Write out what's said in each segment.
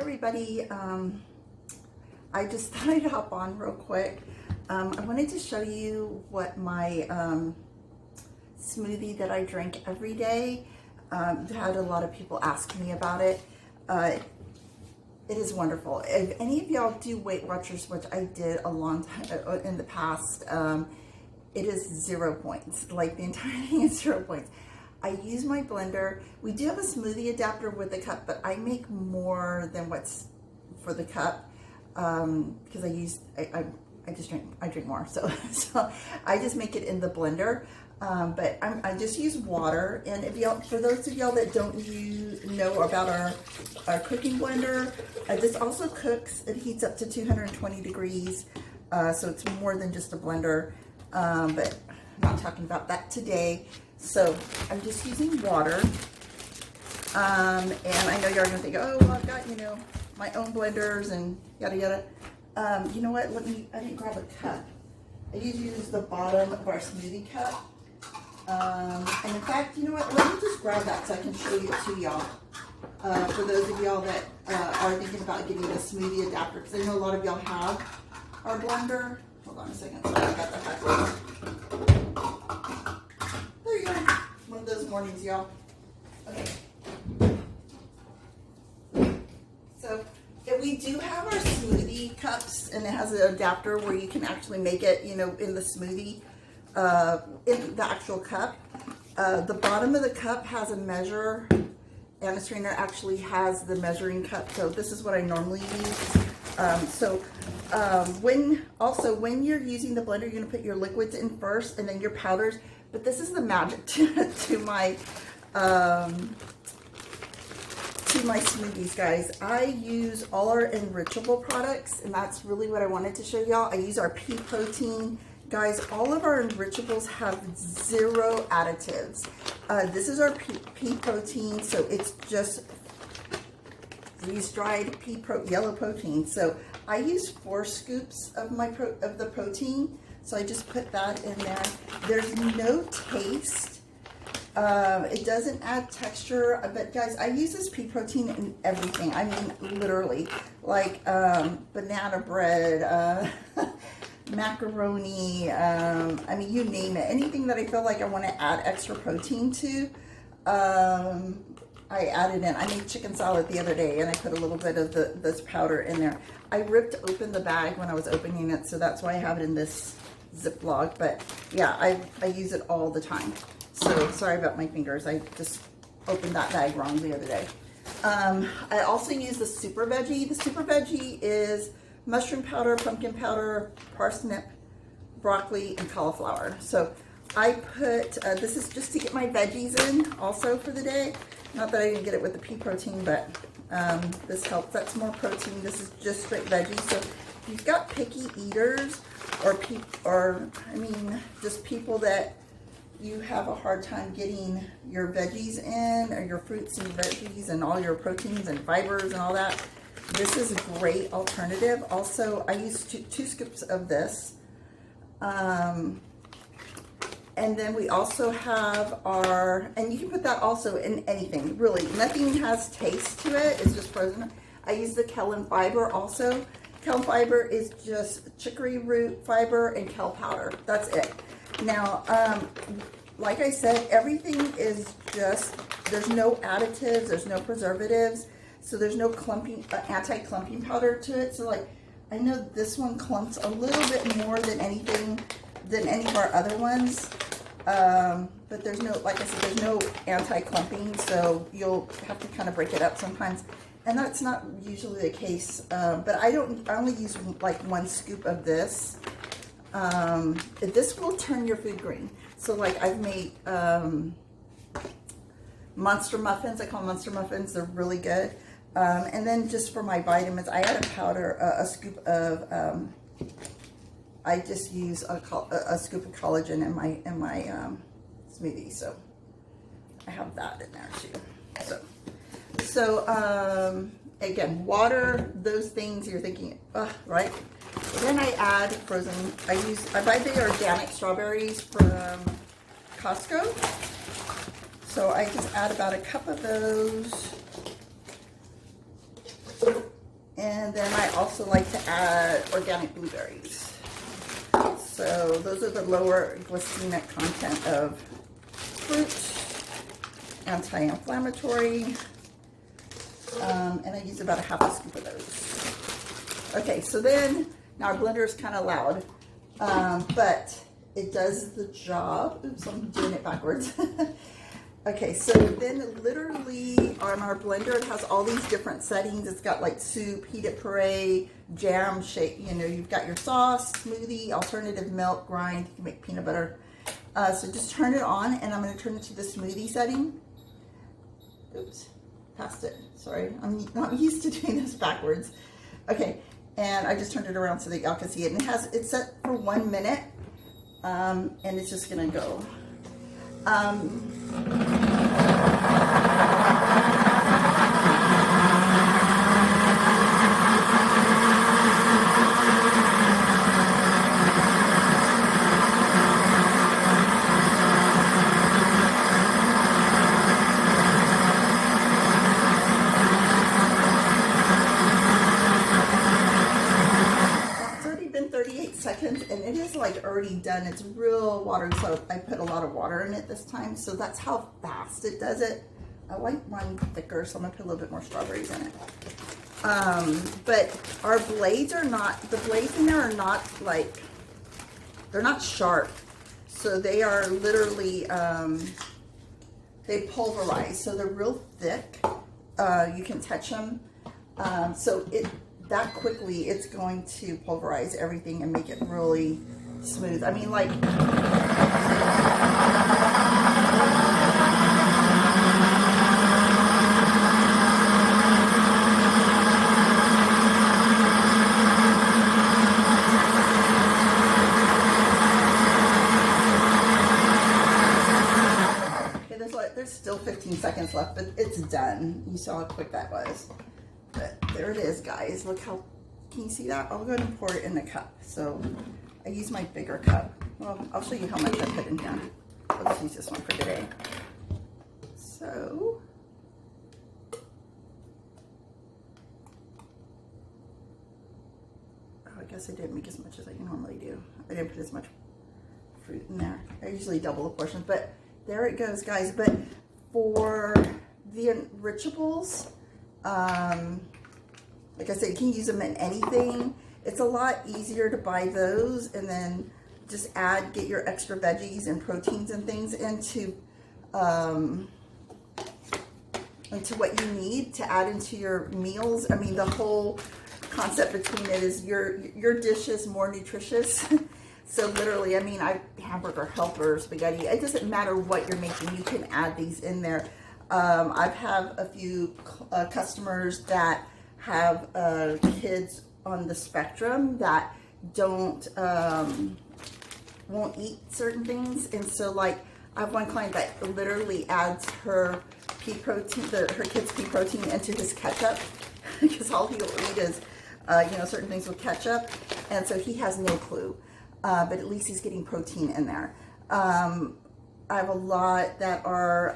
Everybody, I just thought I'd hop on real quick. I wanted to show you what my smoothie that I drink every day. Had a lot of people ask me about it. It is wonderful. If any of y'all do Weight Watchers, which I did a long time in the past, it is 0 points. Like the entire thing is 0 points. I use my blender. We do have a smoothie adapter with a cup, but I make more than what's for the cup because I drink more. So I just make it in the blender. But I just use water. And if y'all, for those of y'all that don't know about our cooking blender, this also cooks. It heats up to 220 degrees, so it's more than just a blender. But I'm not talking about that today. So I'm just using water. And I know you're gonna think, oh, well, I've got, my own blenders and yada yada. You know what? I didn't grab a cup. I usually use the bottom of our smoothie cup. And in fact, you know what? Let me just grab that so I can show you it to y'all. For those of y'all that are thinking about getting a smoothie adapter, because I know a lot of y'all have our blender. Hold on a second. Sorry, I got that backwards. There you go. One of those mornings, y'all. Okay. So we do have our smoothie cups, and it has an adapter where you can actually make it, in the smoothie, in the actual cup. The bottom of the cup has a measure, and the strainer actually has the measuring cup. So this is what I normally use. When you're using the blender, you're gonna put your liquids in first, and then your powders. But this is the magic to my smoothies, guys. I use all our Enrichable products, and that's really what I wanted to show y'all. I use our pea protein. Guys, all of our Enrichables have 0 additives. This is our pea protein, so it's just freeze-dried yellow protein. So I use 4 scoops of the protein. So I just put that in there. There's no taste. It doesn't add texture. But guys, I use this pea protein in everything. I mean, literally, like banana bread, macaroni. I mean, you name it. Anything that I feel like I want to add extra protein to, I added in. I made chicken salad the other day, and I put a little bit of this powder in there. I ripped open the bag when I was opening it, so that's why I have it in this Ziploc. But yeah, I use it all the time. So sorry about my fingers. I just opened that bag wrong the other day. I also use the Super Veggie. The Super Veggie is mushroom powder, pumpkin powder, parsnip, broccoli, and cauliflower. So I put, this is just to get my veggies in also for the day. Not that I didn't get it with the pea protein, but this helps. That's more protein. This is just straight veggies. So if you've got picky eaters just people that you have a hard time getting your veggies in, or your fruits and veggies and all your proteins and fibers and all that, this is a great alternative. Also, I use two scoops of this. And then we also have and you can put that also in anything, really. Nothing has taste to it. It's just frozen. I use the Kale fiber also. Kale fiber is just chicory root fiber and kale powder. That's it. Now, like I said, everything is just, there's no additives, there's no preservatives, so there's no clumping, anti-clumping powder to it. So like, I know this one clumps a little bit more than any of our other ones. But there's no, like I said, there's no anti-clumping, so you'll have to kind of break it up sometimes. And that's not usually the case. But I only use like 1 scoop of this. This will turn your food green. So like I've made monster muffins. I call them monster muffins. They're really good. And then just for my vitamins, I add a powder, a scoop of, I just use a scoop of collagen in my smoothie. So I have that in there too. So again, water, those things you're thinking, right? Then I add frozen, I buy the organic strawberries from Costco. So I just add about a cup of those. And then I also like to add organic blueberries. So those are the lower glycemic content of fruit, anti-inflammatory, and I use about a half a scoop of those. Okay, so then, now our blender is kind of loud, but it does the job. Oops, I'm doing it backwards. Okay, so then literally on our blender, it has all these different settings. It's got like soup, heated puree, jam, shake, you know, you've got your sauce, smoothie, alternative milk, grind, you can make peanut butter. So just turn it on, and I'm going to turn it to the smoothie setting. Oops, passed it. Sorry, I'm not used to doing this backwards. Okay, and I just turned it around so that y'all can see it. And it's set for 1 minute, and it's just going to go. Seconds, and it is like already done. It's real watery, so I put a lot of water in it this time, so that's how fast it does it. I like mine thicker, so I'm gonna put a little bit more strawberries in it. But our blades are not, the blades in there are not like, they're not sharp, so they are literally they pulverize, so they're real thick. You can touch them, so that quickly it's going to pulverize everything and make it really smooth. I mean, like, okay, there's still 15 seconds left, but it's done. You saw how quick that was. But there it is, guys. Look how, can you see that? I'll go ahead and pour it in the cup. So I use my bigger cup. Well, I'll show you how much I put in here. I'll just use this one for today. So, oh, I guess I didn't make as much as I normally do. I didn't put as much fruit in there. I usually double the portion, but there it goes, guys. But for the Encrichables, like I said, you can use them in anything. It's a lot easier to buy those and then just get your extra veggies and proteins and things into what you need to add into your meals. I mean, the whole concept between it is your dish is more nutritious. So literally, I mean, hamburger helper, spaghetti, it doesn't matter what you're making, you can add these in there. I've had a few customers that have kids on the spectrum that won't eat certain things, and so like I have one client that literally adds her pea protein, her kid's pea protein into his ketchup because all he'll eat is you know, certain things with ketchup, and so he has no clue, but at least he's getting protein in there. I have a lot that are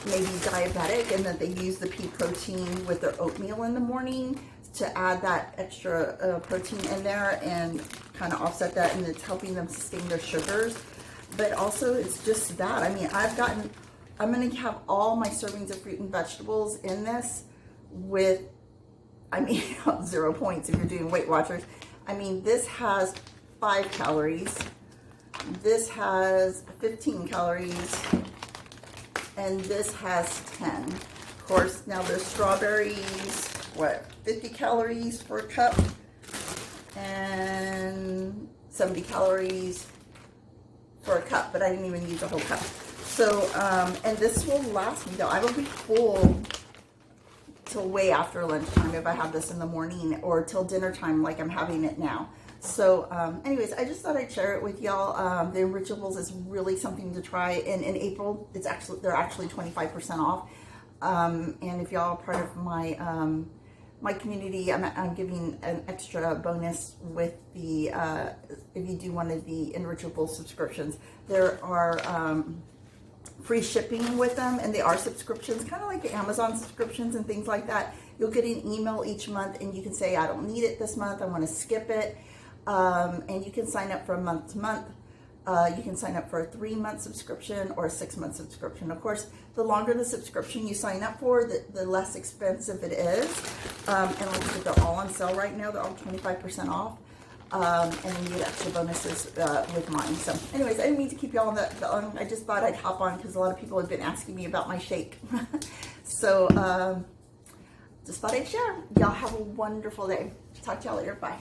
maybe diabetic and that they use the pea protein with their oatmeal in the morning to add that extra protein in there and kind of offset that, and it's helping them sustain their sugars. But also it's just that. I mean, I'm going to have all my servings of fruit and vegetables in this with, I mean, 0 points if you're doing Weight Watchers. I mean, this has 5 calories. This has 15 calories, and this has 10. Of course, now the strawberries, what, 50 calories for a cup, and 70 calories for a cup, but I didn't even use a whole cup. So, and this will last me though. I will be full till way after lunchtime if I have this in the morning, or till dinner time like I'm having it now. So anyways, I just thought I'd share it with y'all. The Encrichables is really something to try, and in April they're actually 25% off. And if y'all are part of my my community, I'm giving an extra bonus with the if you do one of the Enrichable subscriptions. There are free shipping with them, and they are subscriptions, kind of like the Amazon subscriptions and things like that. You'll get an email each month, and you can say, I don't need it this month, I want to skip it. And you can sign up for a month to month. You can sign up for a 3-month subscription or a 6-month subscription. Of course, the longer the subscription you sign up for, the less expensive it is. And like I said, they're all on sale right now. They're all 25% off. And then you get extra bonuses with mine. So anyways, I didn't mean to keep y'all on I just thought I'd hop on because a lot of people have been asking me about my shake. So just thought I'd share. Y'all have a wonderful day. Talk to y'all later. Bye.